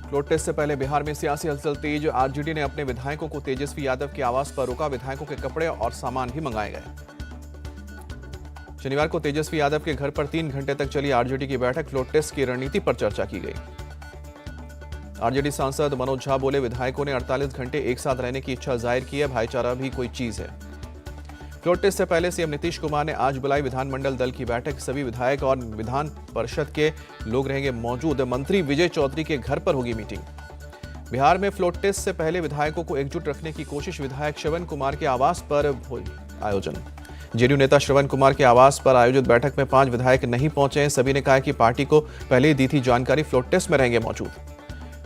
Floor test से पहले बिहार में सियासी हलचल तेज। आरजेडी ने अपने विधायकों को तेजस्वी यादव के आवास पर रोका। विधायकों के कपड़े और सामान भी मंगाए गए। शनिवार को तेजस्वी यादव के घर पर 3 घंटे तक चली आरजेडी की बैठक। फ्लोर टेस्ट की रणनीति पर चर्चा की गई। आरजेडी सांसद मनोज झा बोले, विधायकों ने 48 घंटे एक साथ रहने की इच्छा जाहिर की है। भाईचारा भी कोई चीज है। फ्लोर टेस्ट से पहले सीएम नीतीश कुमार ने आज बुलाई विधानमंडल दल की बैठक। सभी विधायक और विधान परिषद के लोग रहेंगे मौजूद। मंत्री विजय चौधरी के घर पर होगी मीटिंग। बिहार में फ्लोर टेस्ट से पहले विधायकों को एकजुट रखने की कोशिश। विधायक श्रवण कुमार के आवास पर आयोजन। जेडीयू नेता श्रवण कुमार के आवास पर आयोजित बैठक में 5 विधायक नहीं पहुंचे। सभी ने कहा कि पार्टी को पहले ही दी थी जानकारी, फ्लोर टेस्ट में रहेंगे मौजूद।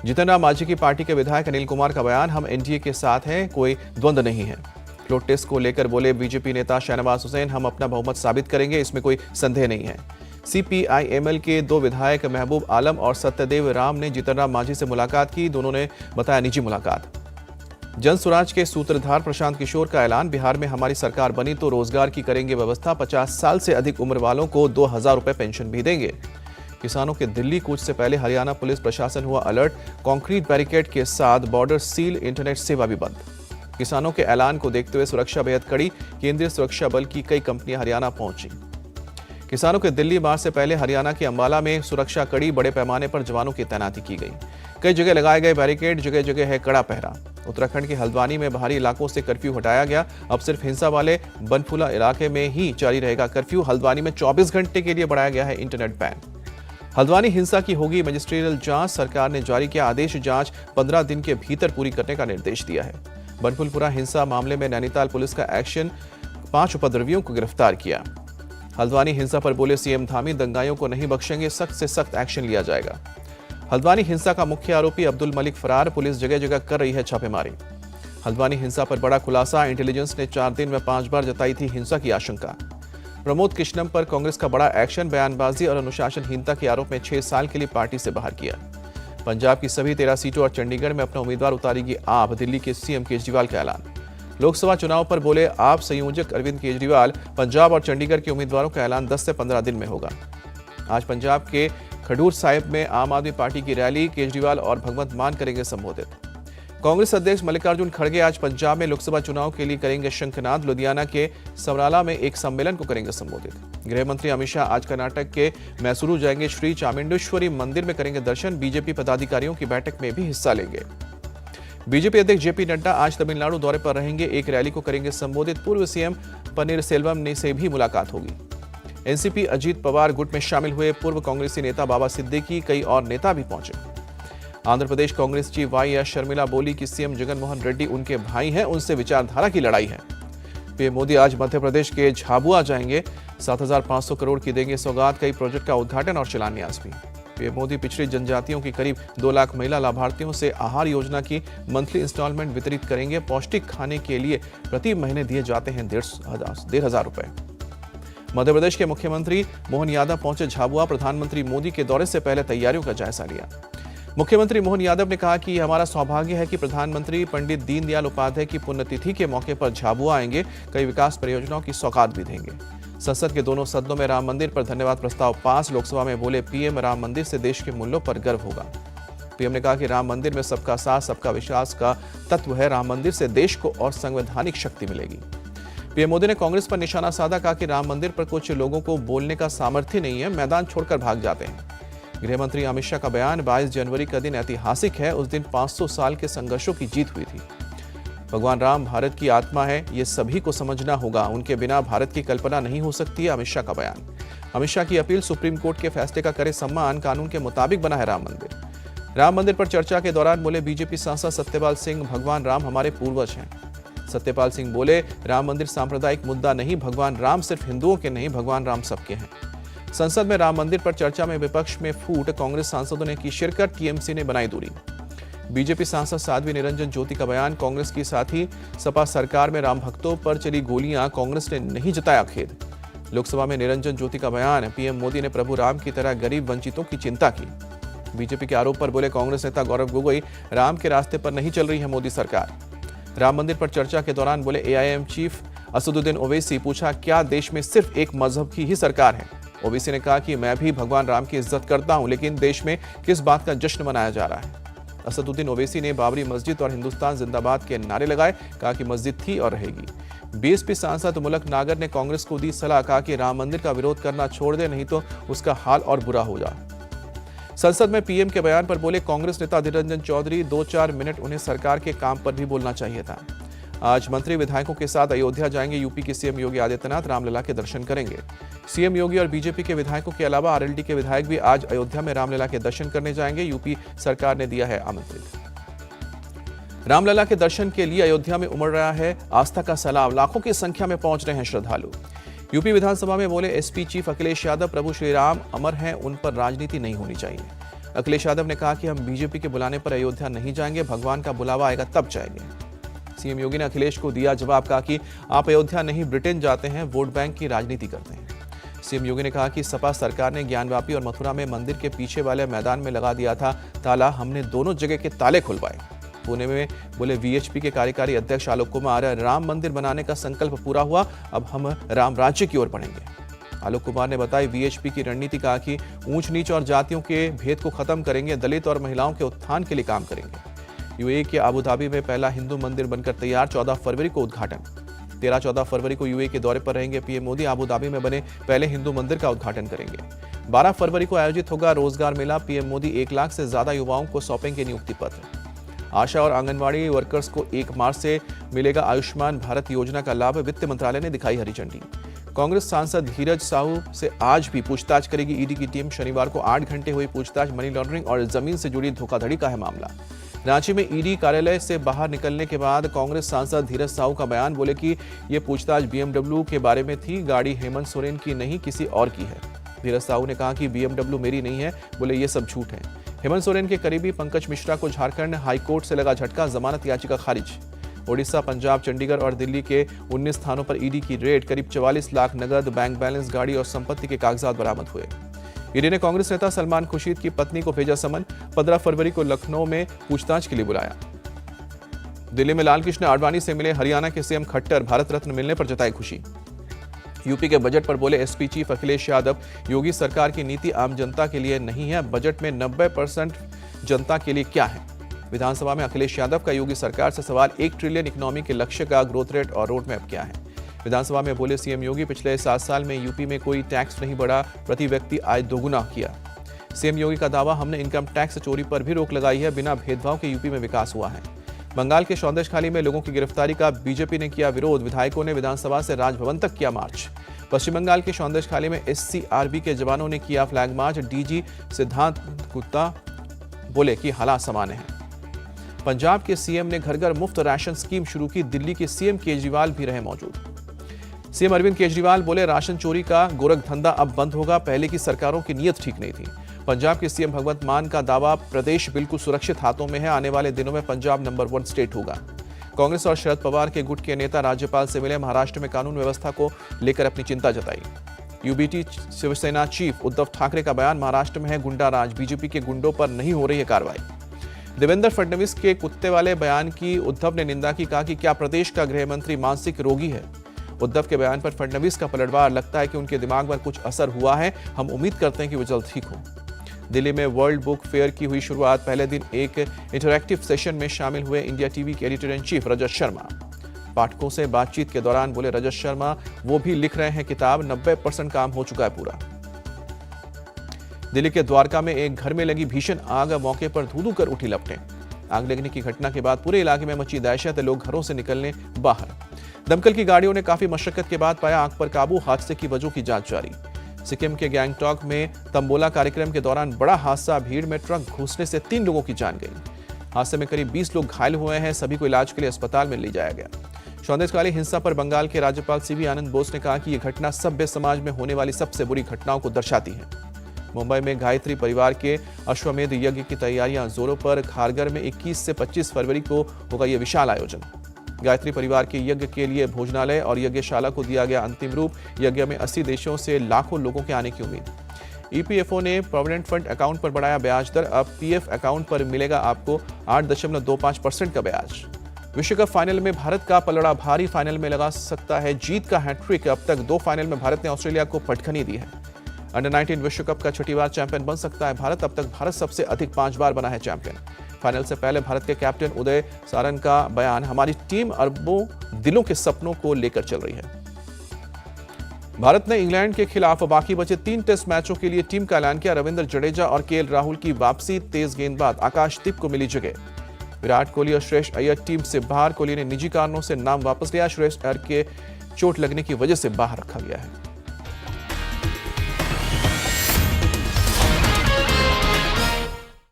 जीतन राम मांझी की पार्टी के विधायक अनिल कुमार का बयान, हम एनडीए के साथ हैं, कोई द्वंद्व नहीं है। फ्लोर टेस्ट को लेकर बोले बीजेपी नेता शहनवाज हुसैन, हम अपना बहुमत साबित करेंगे, इसमें कोई संदेह नहीं है। सीपीआईएमएल के 2 विधायक महबूब आलम और सत्यदेव राम ने जीतन राम मांझी से मुलाकात की। दोनों ने बताया निजी मुलाकात। जन स्वराज के सूत्रधार प्रशांत किशोर का ऐलान, बिहार में हमारी सरकार बनी तो रोजगार की करेंगे व्यवस्था। 50 साल से अधिक उम्र वालों को 2000 रुपए पेंशन भी देंगे। किसानों के दिल्ली कूच से पहले हरियाणा पुलिस प्रशासन हुआ अलर्ट। कंक्रीट बैरिकेड के साथ बॉर्डर सील, इंटरनेट सेवा भी बंद। किसानों के ऐलान को देखते हुए सुरक्षा बेहद कड़ी। केंद्रीय सुरक्षा बल की कई कंपनियां हरियाणा पहुंची। किसानों के दिल्ली मार्च से पहले हरियाणा के अंबाला में सुरक्षा कड़ी। बड़े पैमाने पर जवानों की तैनाती की गई। कई जगह लगाए गए बैरिकेड, जगह जगह है कड़ा पहरा। उत्तराखंड के हल्द्वानी में बाहरी इलाकों से कर्फ्यू हटाया गया। अब सिर्फ हिंसा वाले बनफुला इलाके में ही जारी रहेगा कर्फ्यू। हल्द्वानी में 24 घंटे के लिए बढ़ाया गया है इंटरनेट बैन। हल्द्वानी हिंसा की होगी मजिस्ट्रियल जांच। सरकार ने जारी किया आदेश। जांच 15 दिन के भीतर पूरी करने का निर्देश दिया है। बनफुलपुरा हिंसा मामले में नैनीताल पुलिस का एक्शन, 5 उपद्रवियों को गिरफ्तार किया। हल्द्वानी हिंसा पर बोले सीएम धामी, दंगाइयों को नहीं बख्शेंगे, सख्त से सख्त एक्शन लिया जाएगा। हल्द्वानी हिंसा का मुख्य आरोपी अब्दुल मलिक फरार। पुलिस जगह जगह कर रही है छापेमारी। हल्द्वानी हिंसा पर बड़ा खुलासा। इंटेलिजेंस ने 4 दिन में 5 बार जताई थी हिंसा की आशंका। प्रमोद कृष्णम पर कांग्रेस का बड़ा एक्शन। बयानबाजी और अनुशासनहीनता के आरोप में 6 साल के लिए पार्टी से बाहर किया। पंजाब की सभी 13 सीटों और चंडीगढ़ में अपना उम्मीदवार उतारेगी आप। दिल्ली के सीएम केजरीवाल का ऐलान। लोकसभा चुनाव पर बोले आप संयोजक अरविंद केजरीवाल। पंजाब और चंडीगढ़ के उम्मीदवारों का ऐलान 10 से 15 दिन में होगा। आज पंजाब के खडूर साहिब में आम आदमी पार्टी की रैली। केजरीवाल और भगवंत मान करेंगे संबोधित। कांग्रेस अध्यक्ष मल्लिकार्जुन खड़गे आज पंजाब में लोकसभा चुनाव के लिए करेंगे शंखनाद। लुधियाना के समराला में एक सम्मेलन को करेंगे संबोधित। गृह मंत्री अमित शाह आज कर्नाटक के मैसूरू जाएंगे। श्री चामुंडेश्वरी मंदिर में करेंगे दर्शन। बीजेपी पदाधिकारियों की बैठक में भी हिस्सा लेंगे। बीजेपी अध्यक्ष जेपी नड्डा आज तमिलनाडु दौरे पर रहेंगे। एक रैली को करेंगे संबोधित। पूर्व सीएम पनीरसेल्वम ने से भी मुलाकात होगी। एनसीपी अजीत पवार गुट में शामिल हुए पूर्व कांग्रेसी नेता बाबा सिद्दीकी, कई और नेता भी पहुंचे। आंध्र प्रदेश कांग्रेस चीफ वाई शर्मिला बोली कि सीएम जगनमोहन रेड्डी उनके भाई हैं, उनसे विचारधारा की लड़ाई है। पीएम मोदी आज मध्य प्रदेश के झाबुआ जाएंगे। 7,500 करोड़ की देंगे सौगात। कई प्रोजेक्ट का उद्घाटन और शिलान्यास भी। पीएम मोदी पिछड़ी जनजातियों की करीब 2 लाख महिला लाभार्थियों से आहार योजना की मंथली इंस्टॉलमेंट वितरित करेंगे। पौष्टिक खाने के लिए प्रति महीने दिए जाते हैं 1,500 रुपए। मध्य प्रदेश के मुख्यमंत्री मोहन यादव पहुंचे झाबुआ। प्रधानमंत्री मोदी के दौरे से पहले तैयारियों का जायजा लिया। मुख्यमंत्री मोहन यादव ने कहा कि हमारा सौभाग्य है कि प्रधानमंत्री पंडित दीनदयाल उपाध्याय की पुण्यतिथि के मौके पर झाबुआ आएंगे। कई विकास परियोजनाओं की सौगात भी देंगे। संसद के दोनों सदनों में राम मंदिर पर धन्यवाद प्रस्ताव पास। लोकसभा में बोले पीएम, राम मंदिर से देश के मूल्यों पर गर्व होगा। पीएम ने कहा कि राम मंदिर में सबका साथ सबका विश्वास का तत्व है। राम मंदिर से देश को और संवैधानिक शक्ति मिलेगी। पीएम मोदी ने कांग्रेस पर निशाना साधा। कहा कि राम मंदिर पर कुछ लोगों को बोलने का सामर्थ्य नहीं है, मैदान छोड़कर भाग जाते हैं। गृह मंत्री अमित शाह का बयान, 22 जनवरी का दिन ऐतिहासिक है। उस दिन 500 साल के संघर्षों की जीत हुई थी। भगवान राम भारत की आत्मा है, ये सभी को समझना होगा। उनके बिना भारत की कल्पना नहीं हो सकती है। अमित शाह का बयान। अमित शाह की अपील, सुप्रीम कोर्ट के फैसले का करे सम्मान। कानून के मुताबिक बना है राम मंदिर। राम मंदिर पर चर्चा के दौरान बोले बीजेपी सांसद सत्यपाल सिंह, भगवान राम हमारे पूर्वज हैं। सत्यपाल सिंह बोले राम मंदिर सांप्रदायिक मुद्दा नहीं। भगवान राम सिर्फ हिंदुओं के नहीं, भगवान राम सबके हैं। संसद में राम मंदिर पर चर्चा में विपक्ष में फूट। कांग्रेस सांसदों ने की शिरकत। टीएमसी ने बनाई दूरी। बीजेपी सांसद साध्वी निरंजन ज्योति का बयान, कांग्रेस की साथी सपा सरकार में राम भक्तों पर चली गोलियां, कांग्रेस ने नहीं जताया खेद। लोकसभा में निरंजन ज्योति का बयान, पीएम मोदी ने प्रभु राम की तरह गरीब वंचितों की चिंता की। बीजेपी के आरोप पर बोले कांग्रेस नेता गौरव गोगोई, राम के रास्ते पर नहीं चल रही है मोदी सरकार। राम मंदिर पर चर्चा के दौरान बोले एआईएम चीफ असदुद्दीन ओवैसी, पूछा क्या देश में सिर्फ एक मजहब की ही सरकार है। ओवैसी ने कहा कि मैं भी भगवान राम की इज्जत करता हूं, लेकिन देश में किस बात का जश्न मनाया जा रहा है। असदुद्दीन ओवैसी ने बाबरी मस्जिद और हिंदुस्तान जिंदाबाद के नारे लगाए, कहा कि मस्जिद थी और रहेगी। बीएसपी सांसद मुलक नागर ने कांग्रेस को दी सलाह, कहा कि राम मंदिर का विरोध करना छोड़ दे, नहीं तो उसका हाल और बुरा हो जाए। संसद में पीएम के बयान पर बोले कांग्रेस नेता अधीर रंजन चौधरी, 2-4 मिनट उन्हें सरकार के काम पर भी बोलना चाहिए था। आज मंत्री विधायकों के साथ अयोध्या जाएंगे। यूपी के सीएम योगी आदित्यनाथ रामलला के दर्शन करेंगे। सीएम योगी और बीजेपी के विधायकों के अलावा आरएलडी के विधायक भी आज अयोध्या में रामलला के दर्शन करने जाएंगे। यूपी सरकार ने दिया है आमंत्रित। रामलला के दर्शन के लिए अयोध्या में उमड़ रहा है आस्था का सैलाब। लाखों की संख्या में पहुंच रहे हैं श्रद्धालु। यूपी विधानसभा में बोले एसपी चीफ अखिलेश यादव, प्रभु श्री राम अमर हैं, उन पर राजनीति नहीं होनी चाहिए। अखिलेश यादव ने कहा कि हम बीजेपी के बुलाने पर अयोध्या नहीं जाएंगे, भगवान का बुलावा आएगा तब जाएंगे। सीएम योगी ने अखिलेश को दिया जवाब, कहा कि आप अयोध्या नहीं ब्रिटेन जाते हैं, वोट बैंक की राजनीति करते हैं। सीएम योगी ने कहा कि सपा सरकार ने ज्ञानवापी और मथुरा में मंदिर के पीछे वाले मैदान में लगा दिया था ताला, हमने दोनों जगह के ताले खुलवाए। पुणे में बोले वीएचपी के कार्यकारी अध्यक्ष आलोक कुमार, राम मंदिर बनाने का संकल्प पूरा हुआ, अब हम राम राज्य की ओर बढ़ेंगे। आलोक कुमार ने बताया वीएचपी की रणनीति, कहा कि ऊंच नीच और जातियों के भेद को खत्म करेंगे, दलित और महिलाओं के उत्थान के लिए काम करेंगे। यूएई के अबुधाबी में पहला हिंदू मंदिर बनकर तैयार, 14 फरवरी को उद्घाटन। 13-14 फरवरी को यूएई के दौरे पर रहेंगे पीएम मोदी। अबुधाबी में बने पहले हिंदू मंदिर का उद्घाटन करेंगे। 12 फरवरी को आयोजित होगा रोजगार मेला। पीएम मोदी 1 लाख से ज्यादा युवाओं को सौंपेंगे नियुक्ति पत्र। आशा और आंगनवाड़ी वर्कर्स को 1 मार्च से मिलेगा आयुष्मान भारत योजना का लाभ, वित्त मंत्रालय ने दिखाई हरी झंडी। कांग्रेस सांसद धीरज साहू से आज भी पूछताछ करेगी ईडी की टीम। शनिवार को 8 घंटे हुई पूछताछ। मनी लॉन्ड्रिंग और जमीन से जुड़ी धोखाधड़ी का है मामला। रांची में ईडी कार्यालय से बाहर निकलने के बाद कांग्रेस सांसद धीरज साहू का बयान, बोले कि ये पूछताछ बीएमडब्ल्यू के बारे में थी, गाड़ी हेमंत सोरेन की नहीं किसी और की है। धीरज साहू ने कहा कि बीएमडब्ल्यू मेरी नहीं है, बोले ये सब झूठ है। हेमंत सोरेन के करीबी पंकज मिश्रा को झारखंड हाईकोर्ट से लगा झटका, जमानत याचिका खारिज। ओडिशा, पंजाब, चंडीगढ़ और दिल्ली के 19 स्थानों पर ईडी की रेड, करीब 44 लाख नगद, बैंक बैलेंस, गाड़ी और संपत्ति के कागजात बरामद हुए। ईडी ने कांग्रेस नेता सलमान खुर्शीद की पत्नी को भेजा समन। 15 फरवरी को लखनऊ में पूछताछ के लिए बुलाया। दिल्ली में लालकृष्ण आडवाणी से मिले हरियाणा के सीएम खट्टर, भारत रत्न मिलने पर जताई खुशी। यूपी के बजट पर बोले एसपी चीफ अखिलेश यादव, योगी सरकार की नीति आम जनता के लिए नहीं है, बजट में 90% जनता के लिए क्या है। विधानसभा में अखिलेश यादव का योगी सरकार से सवाल, 1 ट्रिलियन इकोनॉमी के लक्ष्य का ग्रोथ रेट और रोड मैप क्या है। विधानसभा में बोले सीएम योगी, पिछले 7 साल में यूपी में कोई टैक्स नहीं बढ़ा, प्रति व्यक्ति आय दोगुना किया। सीएम योगी का दावा, हमने इनकम टैक्स चोरी पर भी रोक लगाई है, बिना भेदभाव के यूपी में विकास हुआ है। बंगाल के सौंदर्यखाली में लोगों की गिरफ्तारी का बीजेपी ने किया विरोध, विधायकों ने विधानसभा से राजभवन तक किया मार्च। पश्चिम बंगाल के सौंदर्यखाली में एससीआरबी के जवानों ने किया फ्लैग मार्च। डीजी सिद्धांत गुप्ता बोले कि हालात सामान्य हैं। पंजाब के सीएम ने घर घर मुफ्त राशन स्कीम शुरू की, दिल्ली के सीएम केजरीवाल भी रहे मौजूद। सीएम अरविंद केजरीवाल बोले राशन चोरी का गोरख धंधा अब बंद होगा, पहले की सरकारों की नीयत ठीक नहीं थी। पंजाब के सीएम भगवंत मान का दावा, प्रदेश बिल्कुल सुरक्षित हाथों में है, आने वाले दिनों में पंजाब नंबर 1 स्टेट होगा। कांग्रेस और शरद पवार के गुट के नेता राज्यपाल से मिले, महाराष्ट्र में कानून व्यवस्था को लेकर अपनी चिंता जताई। यूबीटी शिवसेना चीफ उद्धव ठाकरे का बयान, महाराष्ट्र में है गुंडा राज, बीजेपी के गुंडों पर नहीं हो रही है कार्रवाई। देवेंद्र फडणवीस के कुत्ते वाले बयान की उद्धव ने निंदा की, कहा कि क्या प्रदेश का गृह मंत्री मानसिक रोगी है। उद्धव के बयान पर फडणवीस का पलटवार, लगता है कि उनके दिमाग पर कुछ असर हुआ है, हम उम्मीद करते हैं कि वो जल्द ठीक हो। दिल्ली में वर्ल्ड बुक फेयर की हुई शुरुआत, पहले दिन एक इंटरैक्टिव सेशन में शामिल हुए इंडिया टीवी के editor in chief Rajat Sharma. पाठकों से बातचीत के दौरान बोले रजत शर्मा, वो भी लिख रहे हैं किताब, 90% काम हो चुका है पूरा। दिल्ली के द्वारका में एक घर में लगी भीषण आग, मौके पर धू-धू कर उठी लपटें। आग लगने की घटना के बाद पूरे इलाके में मची दहशत, लोग घरों से निकलने बाहर। दमकल की गाड़ियों ने काफी मशक्कत के बाद पाया आग पर काबू, हादसे की वजह की जांच जारी। सिक्किम के गैंगटॉक में तंबोला कार्यक्रम के दौरान बड़ा हादसा, भीड़ में ट्रक घुसने से 3 लोगों की जान गई। हादसे में करीब 20 लोग घायल हुए हैं, सभी को इलाज के लिए अस्पताल में ले जाया गया। सौंदर्यशाली हिंसा पर बंगाल के राज्यपाल सीवी आनंद बोस ने कहा कि यह घटना सभ्य समाज में होने वाली सबसे बुरी घटनाओं को दर्शाती है। मुंबई में गायत्री परिवार के अश्वमेध यज्ञ की तैयारियां जोरों पर, खारगर में 21 से 25 फरवरी को होगा यह विशाल आयोजन। गायत्री परिवार के यज्ञ के लिए भोजनालय और यज्ञशाला को दिया गया अंतिम रूप, यज्ञ में 80 देशों से लाखों लोगों के आने की उम्मीद। ईपीएफओ ने प्रोविडेंट फंड अकाउंट पर बढ़ाया ब्याज दर, अब पीएफ अकाउंट पर मिलेगा आपको 8.25% का ब्याज। विश्व कप फाइनल में भारत का पलड़ा भारी, फाइनल में लगा सकता है जीत का हैट्रिक। अब तक 2 फाइनल में भारत ने ऑस्ट्रेलिया को पटखनी दी है। अंडर 19 विश्व कप का 6ठी बार चैंपियन बन सकता है भारत। अब तक भारत सबसे अधिक 5 बार बना है चैंपियन। फाइनल से पहले भारत के कैप्टन उदय सारंग का बयान, हमारी टीम अरबों दिलों के सपनों को लेकर चल रही है। भारत ने इंग्लैंड के खिलाफ बाकी बचे 3 टेस्ट मैचों के लिए टीम का ऐलान किया। रविंद्र जडेजा और केएल राहुल की वापसी, तेज गेंदबाज आकाशदीप को मिली जगह। विराट कोहली और श्रेयस अय्यर टीम से बाहर, कोहली ने निजी कारणों से नाम वापस लिया। श्रेयस अय्यर के चोट लगने की वजह से बाहर रखा गया है।